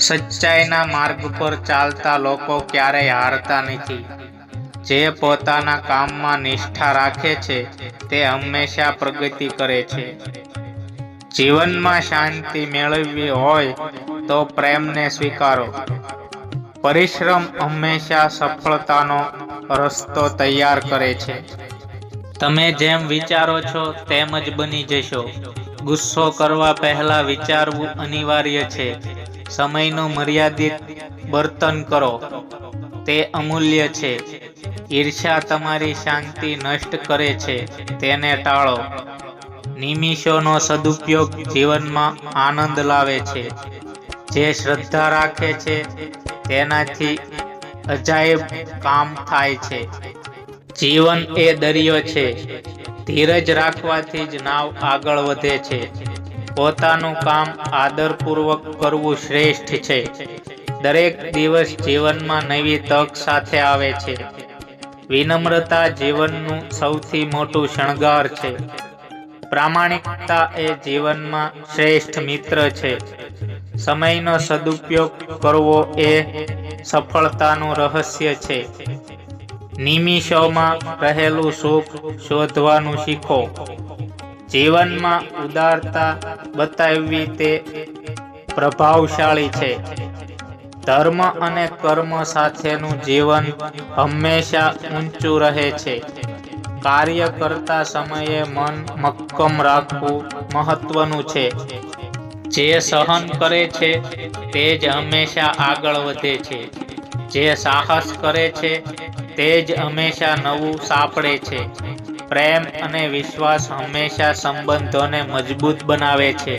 સચ્ચાઈના માર્ગ પર ચાલતા લોકો ક્યારેય હારતા નથી. જે પોતાના કામમાં નિષ્ઠા રાખે છે તે હંમેશા પ્રગતિ કરે છે. જીવનમાં શાંતિ મેળવવી હોય તો પ્રેમને સ્વીકારો. પરિશ્રમ હંમેશા સફળતાનો રસ્તો તૈયાર કરે છે. તમે જેમ વિચારો છો તેમ જ બની જશો. ગુસ્સો કરવા પહેલા વિચારવું અનિવાર્ય છે. સમયનું મર્યાદિત વર્તન કરો, તે અમૂલ્ય છે. ઈર્ષ્યા તમારી શાંતિ નષ્ટ કરે છે, તેને ટાળો. નિમિષોનો સદુપયોગ જીવનમાં આનંદ લાવે છે. જે શ્રદ્ધા રાખે છે તેનાથી અજાયબ કામ થાય છે. જીવન એ દરિયો છે, ધીરજ રાખવાથી જ નાવ આગળ વધે છે. પોતાનું કામ આદરપૂર્વક કરવું શ્રેષ્ઠ છે. દરેક દિવસ જીવનમાં નવી તક સાથે આવે છે. વિનમ્રતા જીવનનું સૌથી મોટું શણગાર છે. પ્રામાણિકતા એ જીવનમાં શ્રેષ્ઠ મિત્ર છે. સમયનો સદુપયોગ કરવો એ સફળતાનું રહસ્ય છે. નિમિષોમાં રહેલું સુખ શોધવાનું શીખો. જીવનમાં ઉદારતા બતાવવી તે પ્રભાવશાળી છે. ધર્મ અને કર્મ સાથેનું જીવન હંમેશા ઊંચું રહે છે. કાર્ય કરતા સમયે મન મક્કમ રાખવું મહત્વનું છે. જે સહન કરે છે તે જ હંમેશા આગળ વધે છે. જે સાહસ કરે છે તે જ હંમેશા નવું સાંપડે છે. પ્રેમ અને વિશ્વાસ હંમેશા સંબંધોને મજબૂત બનાવે છે.